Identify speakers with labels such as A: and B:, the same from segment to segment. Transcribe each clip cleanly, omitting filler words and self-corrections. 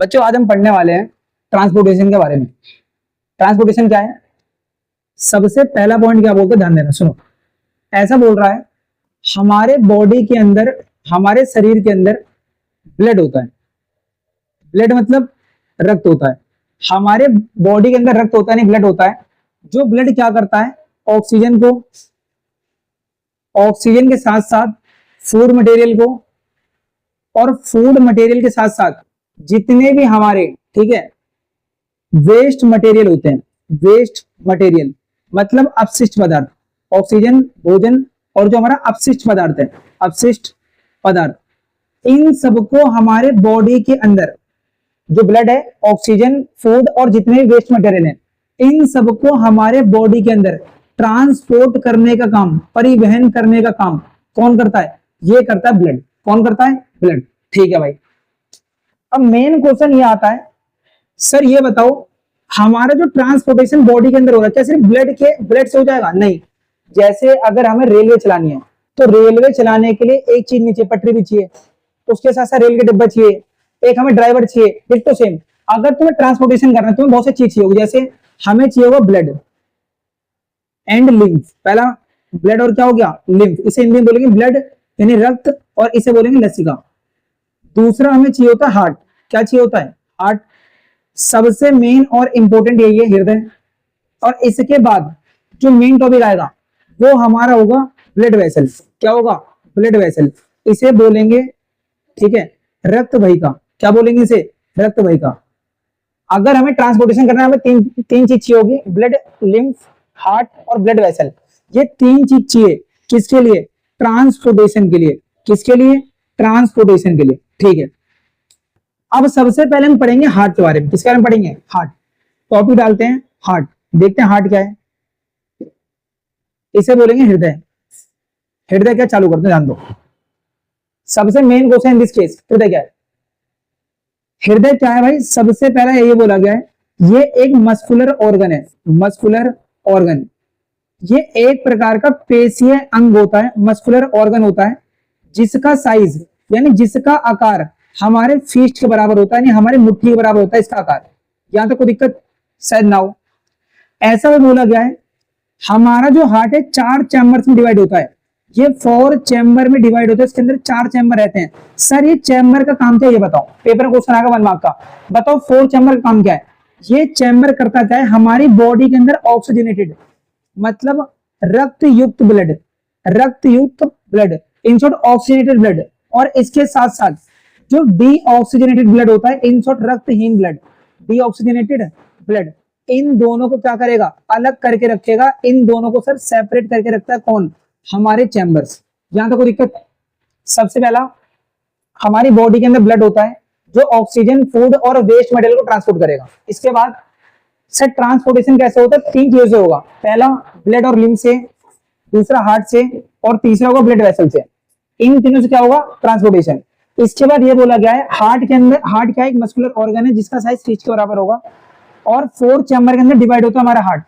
A: बच्चों आज हम पढ़ने वाले हैं ट्रांसपोर्टेशन के बारे में। ट्रांसपोर्टेशन क्या है? सबसे पहला पॉइंट क्या बोलते हैं, ध्यान देना, सुनो। ऐसा बोल रहा है हमारे बॉडी के अंदर, हमारे शरीर के अंदर ब्लड होता है। ब्लड मतलब रक्त होता है। हमारे बॉडी के अंदर रक्त होता है, नहीं ब्लड होता है। जो ब्लड क्या करता है, ऑक्सीजन को, ऑक्सीजन के साथ साथ फूड मटेरियल को, और फूड मटेरियल के साथ साथ जितने भी हमारे, ठीक है, वेस्ट मटेरियल होते हैं। वेस्ट मटेरियल मतलब अपशिष्ट पदार्थ, ऑक्सीजन, भोजन और जो हमारा अपशिष्ट पदार्थ है, अपशिष्ट पदार्थ, इन सबको हमारे बॉडी के अंदर जो ब्लड है, ऑक्सीजन, फूड और जितने वेस्ट मटेरियल हैं, इन सबको हमारे बॉडी के अंदर ट्रांसपोर्ट करने का काम, परिवहन करने का काम कौन करता है? ये करता है ब्लड। कौन करता है? ब्लड। ठीक है भाई। अब मेन क्वेश्चन ये आता है, सर ये बताओ हमारा जो ट्रांसपोर्टेशन बॉडी के अंदर हो रहा है क्या सिर्फ ब्लड से हो जाएगा? नहीं। जैसे अगर हमें रेलवे चलानी है तो रेलवे चलाने के लिए एक चीज नीचे पटरी भी चाहिए, उसके साथ साथ रेल के डिब्बा चाहिए, एक हमें ड्राइवर चाहिए। डिट्टो सेम, अगर तुम्हें ट्रांसपोर्टेशन करना है तुम्हें बहुत सी चीज चाहिए होगी। जैसे हमें चाहिए होगा ब्लड एंड लिम्फ। पहला ब्लड और क्या हो गया? लिम्फ। इसे हिंदी में बोलेंगे ब्लड यानी रक्त, और इसे बोलेंगे लसिका। दूसरा हमें चाहिए होता है हार्ट। क्या चाहिए होता है? हार्ट। सबसे मेन और इंपॉर्टेंट यही है हृदय। और इसके बाद जो मेन टॉपिक आएगा वो हमारा होगा ब्लड वेसल। क्या होगा? Blood vessel. इसे बोलेंगे, ठीक है, रक्त वाहिका। क्या बोलेंगे इसे? रक्त वाहिका। अगर हमें ट्रांसपोर्टेशन करना है हमें तीन चीज चाहिए होगी, ब्लड, लिम्फ, हार्ट और ब्लड वेसल। ये तीन चीज चाहिए किसके लिए? ट्रांसपोर्टेशन के लिए। किसके लिए? ट्रांसपोर्टेशन के लिए। ठीक है। अब सबसे पहले हम पढ़ेंगे हार्ट के बारे में। किसके बारे में पढ़ेंगे? हार्ट। टॉपिक डालते हैं हार्ट, देखते हैं हार्ट क्या है। इसे बोलेंगे हृदय। हृदय क्या? चालू करते हैं, ध्यान दो। सबसे main question in this case, हृदय क्या है? हृदय क्या है भाई? सबसे पहला ये बोला गया है ये एक मस्कुलर ऑर्गन है। मस्कुलर ऑर्गन, ये एक प्रकार का पेशीय अंग होता है, मस्कुलर ऑर्गन होता है, जिसका साइज यानी जिसका आकार हमारे फिस्ट के बराबर होता है, यानी हमारे मुट्ठी के बराबर होता है इसका आकार। यहां तक कोई दिक्कत शायद ना हो। ऐसा भी बोला गया है हमारा जो हार्ट है 4 चैम्बर्स में डिवाइड होता है। ये 4 चैम्बर में डिवाइड होता है, इसके अंदर 4 चैम्बर रहते हैं। सर ये चैम्बर का काम क्या है ये बताओ, पेपर में क्वेश्चन आएगा 1 मार्क का। बताओ 4 चैम्बर का काम क्या है? ये चैम्बर करता क्या है? हमारी बॉडी के अंदर ऑक्सीजनेटेड मतलब रक्त युक्त ब्लड, रक्त युक्त blood, in short oxygenated blood, और इसके साथ साथ जो डीऑक्सीजनेटेड ब्लड होता है, इन शॉर्ट रक्तहीन ब्लड, डीऑक्सीजनेटेड ब्लड, इन दोनों को क्या करेगा? अलग करके रखेगा। इन दोनों को सर सेपरेट करके रखता है कौन? हमारे चैम्बर्स। यहां तक कोई दिक्कत? सबसे पहला हमारी बॉडी के अंदर ब्लड होता है जो ऑक्सीजन, फूड और वेस्ट मटेरियल को ट्रांसपोर्ट करेगा। इसके बाद सर ट्रांसपोर्टेशन कैसे होता है? 3 चीजों से होगा। पहला ब्लड और लिम्फ से, दूसरा हार्ट से, और तीसरा होगा ब्लड वेसल से। इन तीनों से क्या होगा? ट्रांसपोर्टेशन। इसके बाद ये बोला गया है हार्ट के अंदर, हार्ट क्या है? एक मस्कुलर ऑर्गन है जिसका साइज फिस्ट के बराबर होगा, और 4 चैम्बर के अंदर डिवाइड होता है हमारा हार्ट।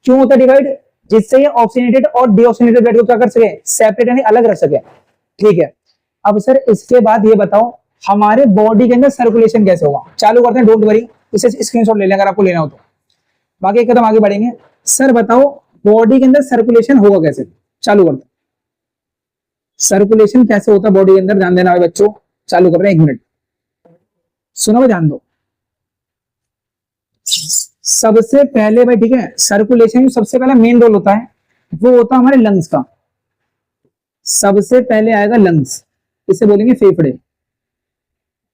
A: क्यों होता है डिवाइड? जिससे ये ऑक्सीजनेटेड और डीऑक्सीजनेटेड ब्लड को क्या कर सके? सेपरेट यानी अलग रख सके। ठीक है। अब सर इसके बाद ये बताओ हमारे बॉडी के अंदर सर्कुलेशन कैसे होगा? चालू करते हैं, डोंट वरी, इसे स्क्रीनशॉट ले लें अगर आपको लेना हो तो। बाकी एक कदम आगे बढ़ेंगे। सर बताओ बॉडी के अंदर सर्कुलेशन होगा कैसे? चालू करते हैं। सर्कुलेशन कैसे होता है बॉडी के अंदर? ध्यान देना है बच्चों, चालू कर रहे हैं, 1 मिनट सुनो, ध्यान दो। सबसे पहले भाई, ठीक है, सर्कुलेशन सबसे पहला मेन रोल होता है वो होता है हमारे लंग्स का। सबसे पहले आएगा लंग्स, इसे बोलेंगे फेफड़े।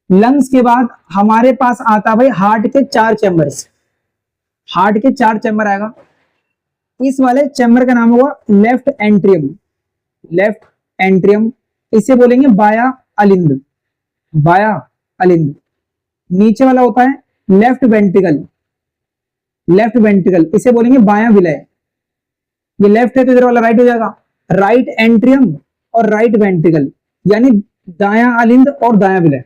A: लंग्स के बाद हमारे पास आता है भाई हार्ट के 4 चैम्बर्स। हार्ट के 4 चैम्बर आएगा। इस वाले चैम्बर का नाम होगा लेफ्ट एंट्रियम। लेफ्ट एंट्रियम, इसे बोलेंगे बाया अलिंद। बाया अलिंद। नीचे वाला होता है लेफ्ट वेंट्रिकल। लेफ्ट वेंट्रिकल, इसे बोलेंगे बाया विलय। ये लेफ्ट है तो इधर वाला राइट हो जाएगा। राइट एंट्रियम और राइट वेंट्रिकल, यानी दाया अलिंद और दाया विलय।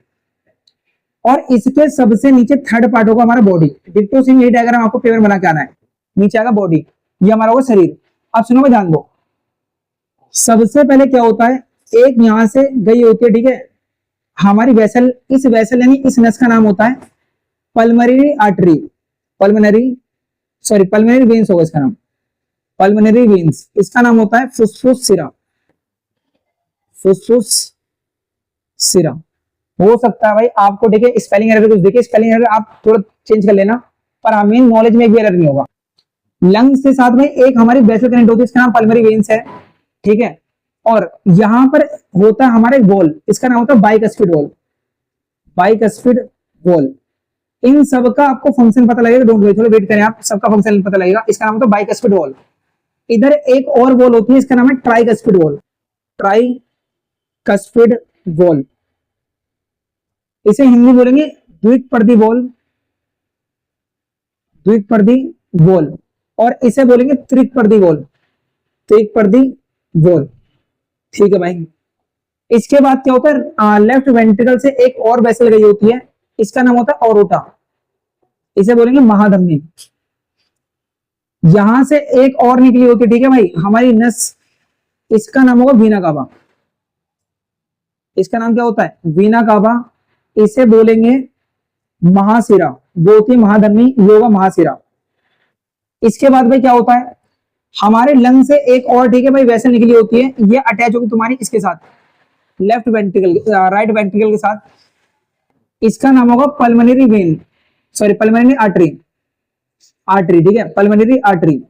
A: और इसके सबसे नीचे थर्ड पार्ट होगा हमारा बॉडी। डिट्टो सेम यही डायग्राम आपको पेपर बना के आना है। नीचे आएगा बॉडी, ये हमारा होगा शरीर। अब सुनो, मैं ध्यान दो। सबसे पहले क्या होता है, एक यहां से गई होती है, ठीक है, हमारी वेसल। इस वेसल यानी इस नस का नाम होता है पल्मोनरी आर्टरी, पल्मोनरी वेन्स होगा इसका नाम, पल्मोनरी वेन्स, इसका नाम होता है फुसफुस सिरा, फुसफुस सिरा। हो सकता है भाई आपको ठीक है स्पेलिंग एरर कुछ देखिए, स्पेलिंग एरर आप थोड़ा चेंज कर लेना, पर मेन नॉलेज में एक भी एरर नहीं होगा। लंग्स के साथ में एक हमारी वेसल कनेक्ट होती है, इसका नाम पल्मोनरी वेन्स है, ठीक है। और यहां पर होता है हमारे वॉल, इसका नाम होता है बाइकस्फिड वॉल, बाइकस्फिड वॉल। इन सब का आपको फंक्शन पता लगेगा, डोंट वेट, थोड़ा वेट करें आप, सबका फंक्शन पता लगेगा। इसका नाम होता है बाइकस्फिड वॉल। इधर एक और वॉल होती है, इसका नाम है ट्राइकस्फिड वॉल, ट्राइकस्फिड वॉल। इसे हिंदी बोलेंगे द्विपर्दी वॉल, द्विपर्दी वॉल, और इसे बोलेंगे त्रिपर्दी वॉल, त्रिपर्दी वॉल, ठीक है भाई। इसके बाद क्या होता है, लेफ्ट वेंट्रिकल से एक और वेसल गई होती है, इसका नाम होता है ओरोटा, इसे बोलेंगे महाधमनी। यहां से एक और निकली होती है, ठीक है भाई, हमारी नस, इसका नाम होगा वीना कावा, इसका नाम क्या होता है, वीना कावा। इसे बोलेंगे महाशिरा, वो थी महाधमनी, ये होगा महाशिरा। इसके बाद भाई क्या होता है, हमारे लंग से एक और ठीक है भाई वेसल निकली होती है, ये अटैच होगी तुम्हारी इसके साथ, लेफ्ट वेंट्रिकल, राइट वेंट्रिकल के साथ, इसका नाम होगा pulmonary vein, sorry pulmonary artery, artery, ठीक है, पल्मोनरी आर्टरी।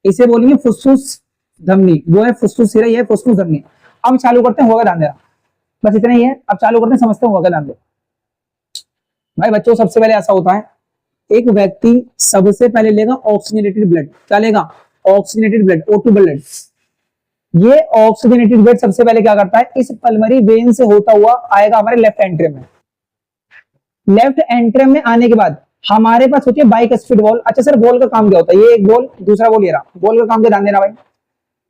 A: इसे बोलेंगे फुसफुस धमनी, वो है फुसफुस सिरा, ये है फुसफुस धमनी। अब चालू करते हैं, होगा ध्यान देना, बस इतना ही है। अब चालू करते हैं, समझते हैं, होगा ध्यान दो भाई बच्चों। सबसे पहले ऐसा होता है, एक व्यक्ति सबसे पहले लेगा ऑक्सीजनेटेड ब्लड, क्या लेगा, ऑक्सीजनेटेड ब्लड, O2 ब्लड। ये ऑक्सीजनेटेड ब्लड सबसे पहले क्या करता है, इस पल्मोनरी वेन से होता हुआ आएगा हमारे लेफ्ट एंट्रियम में। लेफ्ट एंट्रियम में आने के बाद हमारे पास होती है बाइकस्फिड वॉल। अच्छा सर वॉल का काम क्या होता है, ये एक वॉल, दूसरा वॉल, ये रहा वॉल का काम, क्या ध्यान देना भाई।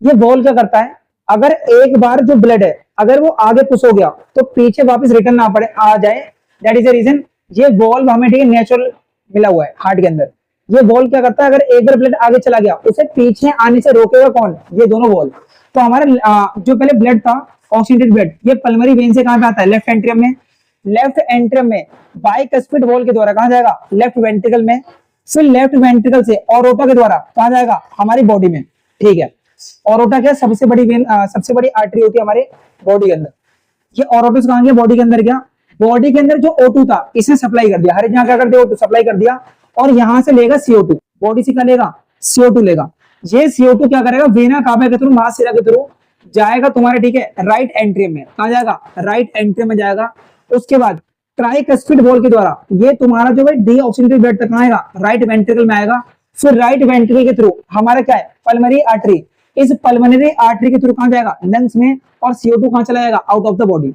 A: ये वॉल क्या करता है, अगर एक बार जो ब्लड है अगर वो आगे पुश हो गया तो पीछे वापस रिटर्न ना पड़े, आ जाए, दैट इज द रीजन ये वॉल्व हमें ठीक है नेचुरल मिला हुआ है हार्ट के अंदर। ये वॉल्व क्या करता है, अगर एक बार ब्लड आगे चला गया उसे पीछे आने से रोकेगा कौन, ये दोनों वॉल्व। तो हमारा जो पहले ब्लड था ऑक्सीजनेटेड ब्लड, ये पल्मोनरी वेन से कहां पे आता है, लेफ्ट एंट्रियम में। लेफ्ट एंट्रियम में बाइकस्फिड वॉल के द्वारा कहां जाएगा, लेफ्ट वेंट्रिकल में। फिर लेफ्ट वेंट्रिकल से ओरोटा के द्वारा कहां जाएगा, हमारी बॉडी में, ठीक है। ओरोटा क्या सबसे बड़ी वेन, सबसे बड़ी आर्टरी होती है हमारे बॉडी के अंदर। ये ओरोटा कहां गया, बॉडी के अंदर गया। बॉडी के अंदर जो O2 था इसने सप्लाई कर दिया, हर जगह क्या कर दिया, O2 सप्लाई कर दिया, और यहां से लेगा CO2, बॉडी से क्या लेगा, CO2 लेगा। ये CO2 क्या करेगा, वेना कावा के थ्रू, महाशिरा के थ्रू जाएगा तुम्हारे, ठीक है, राइट एंट्रियम में। कहां जाएगा, राइट एंट्रियम में जाएगा। उसके बाद ट्राइकस्फिड वॉल के द्वारा ये तुम्हारा जो है डीऑक्सीजनेटेड ब्लड तक आएगा, राइट वेंट्रिकल में आएगा। फिर राइट वेंट्रिकल के थ्रू हमारा क्या है, पल्मोनरी आर्टरी, इस पल्मोनरी आर्टरी के थ्रू कहां जाएगा, लंग्स में, और CO2 कहां चला जाएगा, आउट ऑफ द बॉडी।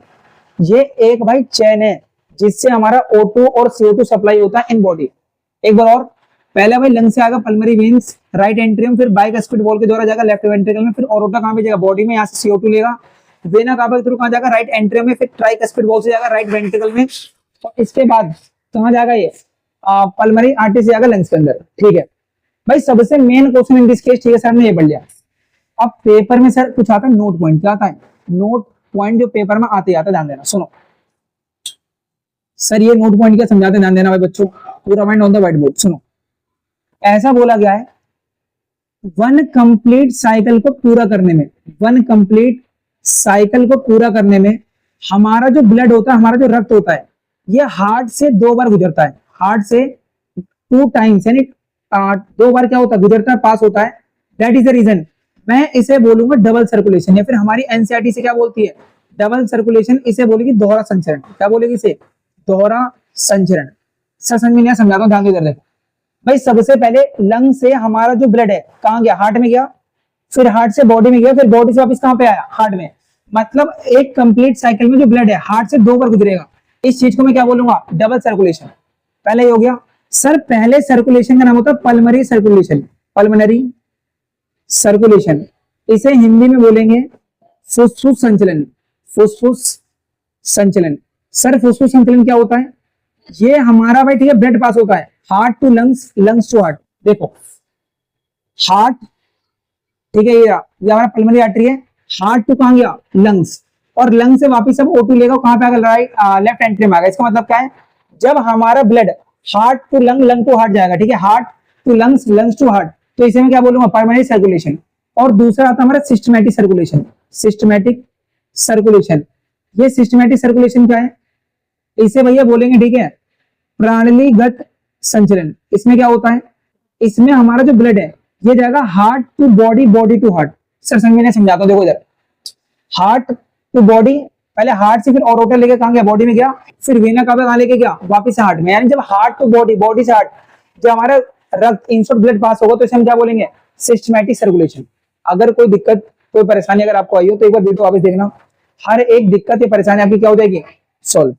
A: ये एक भाई चैन है जिससे हमारा O2 और CO2 सप्लाई होता है इन बॉडी। एक बार और, पहले भाई लंग से आएगा पल्मोनरी वेन्स, राइट एंट्रियम, फिर बाइकस्फिड वॉल के द्वारा जाएगा लेफ्ट वेंट्रिकल में, फिर ओरोटा कहां पे जाएगा, बॉडी में, यहां से CO2 लेगा। वेना कावा के थ्रू कहां जाएगा, राइट एंट्रियम में, फिर ट्राइकस्फिड वॉल से जाएगा राइट वेंट्रिकल में, और इसके बाद कहां जाएगा, ये पल्मोनरी आर्टरी से जाएगा लंग्स के अंदर, ठीक है भाई। सबसे main question in this case, ठीक है सर ने ये पढ़ लिया। अब पेपर में सर कुछ आता है नोट पॉइंट, क्या आता है, नोट पॉइंट जो पेपर में आते आता, ध्यान देना, सुनो सर ये नोट पॉइंट क्या समझाते, ध्यान देना भाई बच्चों, पूरा mind on the white board. सुनो, ऐसा बोला गया है, वन कंप्लीट साइकिल को पूरा करने में, वन कंप्लीट साइकिल को पूरा करने में हमारा जो ब्लड होता है, हमारा जो रक्त होता है, ये हार्ट से 2 बार गुजरता है, हार्ट से 2 टाइम्स, यानी 2 बार क्या होता है, गुजरता है, पास होता है। दैट इज द रीजन मैं इसे बोलूंगा डबल सर्कुलेशन, या फिर हमारी एनसीईआरटी से क्या बोलती है, डबल सर्कुलेशन, इसे बोलेगी दोहरा संचरण। क्या बोलेगी इसे, दोहरा संचरण। सर समझ में नहीं समझाता हूं, ध्यान दो इधर देखो भाई। सबसे पहले लंग से हमारा जो ब्लड है कहां गया, हार्ट में गया, फिर हार्ट से बॉडी में गया, फिर बॉडी से वापस कहां पे आया, हार्ट में। मतलब एक कंप्लीट साइकिल में जो ब्लड है हार्ट से 2 बार गुजरेगा। इस चीज को मैं क्या बोलूंगा, डबल सर्कुलेशन। पहले ही हो गया सर, पहले सर्कुलेशन का नाम होता है पल्मोनरी सर्कुलेशन, पल्मोनरी सर्कुलेशन। इसे हिंदी में बोलेंगे फुसफुस संचलन, फुसफुस संचलन। सर फुसफुस संचलन क्या होता है, ये हमारा भाई ठीक है ब्लड पास होता है heart to lungs, lungs to heart. देखो हार्ट, ठीक है, ये हमारा पल्मोनरी आर्टरी है, हार्ट टू कहां गया, लंग्स, और लंग से वापस अब O2 लेगा, कहां पे आएगा, राइट लेफ्ट एंट्री में आएगा। इसका मतलब क्या है, जब हमारा blood heart to lung, lung to heart जाएगा, ठीक है, heart to lungs, lungs to heart, तो इसे मैं क्या बोलूंगा, प्राइमरी सर्कुलेशन। और दूसरा आता है हमारा सिस्टमैटिक सर्कुलेशन। सिस्टमैटिक सर्कुलेशन, ये सिस्टमैटिक सर्कुलेशन क्या है, इसे भैया बोलेंगे, ठीक है, प्रणालीगत संचलन। इसमें क्या होता है, इसमें हमारा जो ब्लड है ये जाएगा heart to body, body to heart. Sir संग में समझाता हूं, देखो इधर, हार्ट टू बॉडी, पहले हार्ट से फिर ऑरोटा लेके कहां गया, बॉडी में गया, फिर वेना कहां लेके गया, वापस हार्ट में। यानी जब हार्ट टू बॉडी, बॉडी से हार्ट, जब हमारा रक्त इनशॉर्ट ब्लड पास होगा तो इसे हम क्या बोलेंगे, सिस्टमैटिक सर्कुलेशन। अगर कोई दिक्कत, कोई परेशानी अगर आपको आई हो तो एक बार वीडियो वापस देखना, हर एक दिक्कत या परेशानी आपकी क्या हो जाएगी, सॉल्व।